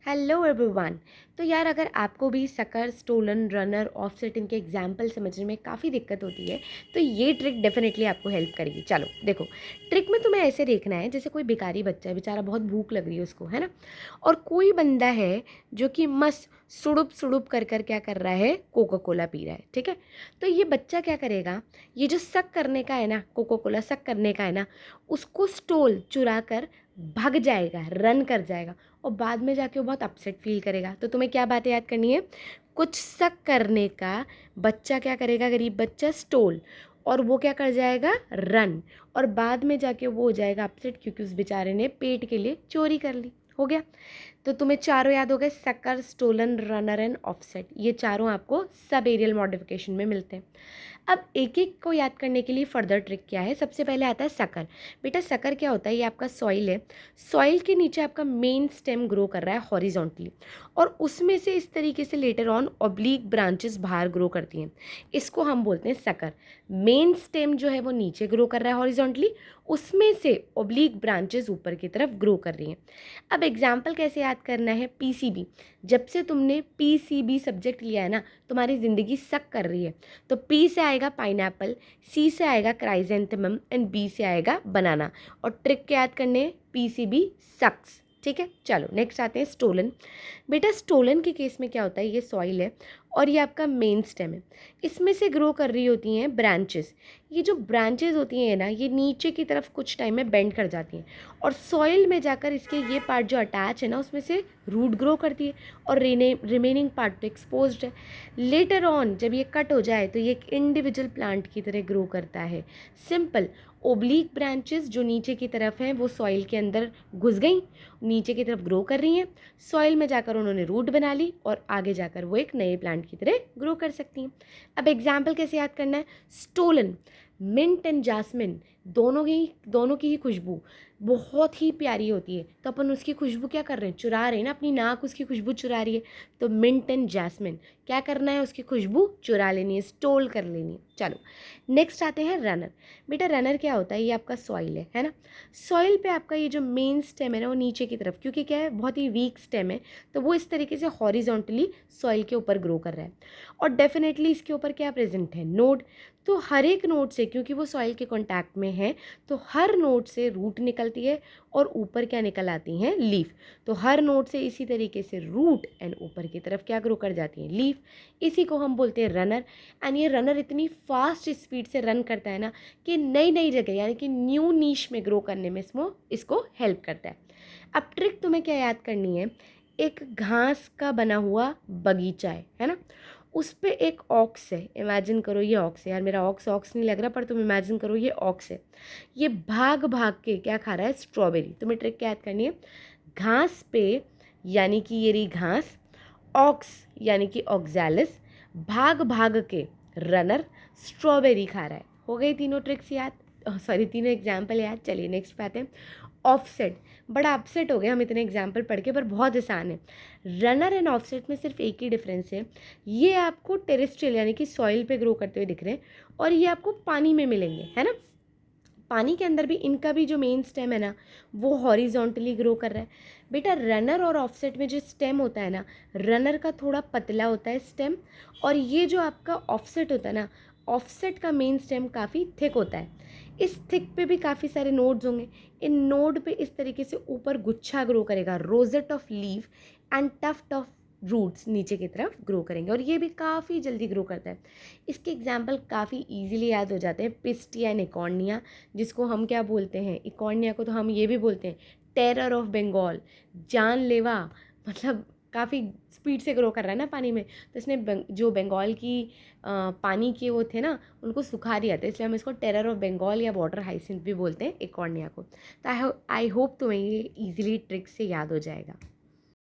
Hello everyone. तो यार अगर आपको भी सकर, स्टोलन, रनर, ऑफसेटिंग के एग्जाम्पल समझने में काफ़ी दिक्कत होती है तो ये ट्रिक डेफिनेटली आपको हेल्प करेगी। चलो देखो, ट्रिक में तुम्हें ऐसे देखना है जैसे कोई भिखारी बच्चा है, बेचारा बहुत भूख लग रही है उसको, है ना। और कोई बंदा है जो कि मस्त सुड़ुप सुड़ुप कर कर क्या कर रहा है, कोका कोला पी रहा है, ठीक है। तो ये बच्चा क्या करेगा, ये जो सक करने का है ना, कोका कोला सक करने का है ना, उसको स्टोल चुरा कर भाग जाएगा, रन कर जाएगा और बाद में जाके वो बहुत अपसेट फील करेगा। तो तुम्हें क्या बातें याद करनी है, कुछ शक करने का बच्चा क्या करेगा, गरीब बच्चा स्टोल, और वो क्या कर जाएगा, रन, और बाद में जाके वो हो जाएगा अपसेट क्योंकि उस बेचारे ने पेट के लिए चोरी कर ली। हो गया। तो तुम्हें चारों याद हो गए, sucker, stolon, runner and offset. ये चारों आपको सब एरियल मॉडिफिकेशन में मिलते हैं। अब एक एक को याद करने के लिए फर्दर ट्रिक क्या है, सबसे पहले आता है सकर। बेटा सकर क्या होता है, ये आपका सॉइल है, सॉइल के नीचे आपका मेन स्टेम ग्रो कर रहा है हॉरिजॉन्टली, और उसमें से इस तरीके से लेटर ऑन ऑब्लिक ब्रांचेस बाहर ग्रो करती हैं। इसको हम बोलते हैं सकर। मेन स्टेम जो है वो नीचे ग्रो कर रहा है हॉरिजॉन्टली, उसमें से ऑब्लिक ब्रांचेस ऊपर की तरफ ग्रो कर रही हैं। अब एग्जाम्पल कैसे याद करना है, पीसीबी। जब से तुमने पीसीबी सब्जेक्ट लिया है ना, तुम्हारी ज़िंदगी सक कर रही है। तो पी से आएगा पाइनएप्पल, सी से आएगा क्राइजेंथेमम एंड बी से आएगा बनाना। और ट्रिक क्या याद करने, पीसीबी सक्स, ठीक है। चलो नेक्स्ट आते हैं स्टोलन। बेटा स्टोलन के केस में क्या होता है, ये सॉइल है और ये आपका मेन स्टेम है, इसमें से ग्रो कर रही होती हैं ब्रांचेस। ये जो ब्रांचेस होती हैं ना, ये नीचे की तरफ कुछ टाइम में बेंड कर जाती हैं और सॉइल में जाकर इसके ये पार्ट जो अटैच है ना, उसमें से रूट ग्रो करती है और रिमेनिंग पार्ट तो एक्सपोज्ड है। लेटर ऑन जब ये कट हो जाए तो ये एक इंडिविजुअल प्लांट की तरह ग्रो करता है। सिंपल, ओब्लिक ब्रांचेस जो नीचे की तरफ हैं वो सॉइल के अंदर घुस गई, नीचे की तरफ ग्रो कर रही हैं, सॉइल में जाकर उन्होंने रूट बना ली और आगे जाकर वो एक नए प्लांट की तरह ग्रो कर सकती हैं। अब एग्जाम्पल कैसे याद करना है, स्टोलन, मिंट एंड जास्मिन, दोनों की ही खुशबू बहुत ही प्यारी होती है, तो अपन उसकी खुशबू क्या कर रहे हैं, चुरा रहे हैं ना, अपनी नाक उसकी खुशबू चुरा रही है। तो मिंट एंड जैस्मिन क्या करना है, उसकी खुशबू चुरा लेनी है, स्टोल कर लेनी है। चलो नेक्स्ट आते हैं रनर। बेटा रनर क्या होता है, ये आपका सॉइल है ना। सॉइल पे आपका ये जो मेन स्टेम है ना, वो नीचे की तरफ, क्योंकि क्या है बहुत ही वीक स्टेम है, तो वो इस तरीके से हॉरिजॉन्टली सॉइल के ऊपर ग्रो कर रहा है। और डेफिनेटली इसके ऊपर क्या प्रेजेंट है, नोड। तो हर एक नोड से, क्योंकि वो सॉइल के कॉन्टैक्ट में है, तो हर नोड से रूट निकलती है और ऊपर क्या निकल आती हैं, लीफ। तो हर नोड से इसी तरीके से रूट एंड ऊपर की तरफ क्या ग्रो कर जाती हैं, लीफ। इसी को हम बोलते हैं रनर। एंड ये रनर इतनी फास्ट स्पीड से रन करता है ना कि नई नई जगह यानी कि न्यू नीश में ग्रो करने में इसको हेल्प करता है। अब ट्रिक तुम्हें क्या याद करनी है, एक घास का बना हुआ बगीचा है ना, उस पे एक ऑक्स है। इमेजिन करो ये ऑक्स है, यार मेरा ऑक्स ऑक्स नहीं लग रहा, पर तुम इमेजिन करो ये ऑक्स है। ये भाग भाग के क्या खा रहा है, स्ट्रॉबेरी। तुम्हें ट्रिक क्या याद करनी है, घास पे यानी कि ये रही घास, ऑक्स यानी कि ऑक्सैलिस, भाग भाग के रनर स्ट्रॉबेरी खा रहा है। हो गई तीनों ट्रिक्स याद, सॉरी तीनों एग्जाम्पल याद। चलिए नेक्स्ट पे आते हैं, ऑफसेट। बड़ा अपसेट हो गया हम इतने एग्जाम्पल पढ़ के, पर बहुत आसान है। रनर एंड ऑफसेट में सिर्फ एक ही डिफरेंस है, ये आपको टेरेस्ट्रियल यानी कि सॉइल पे ग्रो करते हुए दिख रहे हैं और ये आपको पानी में मिलेंगे, है ना। पानी के अंदर भी इनका भी जो मेन स्टेम है ना, वो हॉरिजॉन्टली ग्रो कर रहा है। बेटा रनर और ऑफसेट में जो स्टेम होता है ना, रनर का थोड़ा पतला होता है स्टेम, और ये जो आपका ऑफसेट होता है ना, ऑफसेट का मेन स्टेम काफ़ी थिक होता है। इस थिक पे भी काफ़ी सारे नोड्स होंगे, इन नोड पे इस तरीके से ऊपर गुच्छा ग्रो करेगा, rosette of leaf and tuft of roots नीचे की तरफ ग्रो करेंगे, और ये भी काफ़ी जल्दी ग्रो करता है। इसके एग्जाम्पल काफ़ी इजीली याद हो जाते हैं, पिस्टिया एंड इकॉर्निया, जिसको हम क्या बोलते हैं, इकॉर्निया को तो हम ये भी बोलते हैं टेरर ऑफ बंगाल, जानलेवा, मतलब काफ़ी स्पीड से ग्रो कर रहा है ना पानी में, तो इसने जो बंगाल की पानी के वो थे ना, उनको सुखा दिया था, इसलिए हम इसको टेरर ऑफ बंगाल या वाटर हाइसिंथ भी बोलते हैं इकॉर्निया को। तो आई होप तुम्हें ये ईजिली ट्रिक से याद हो जाएगा।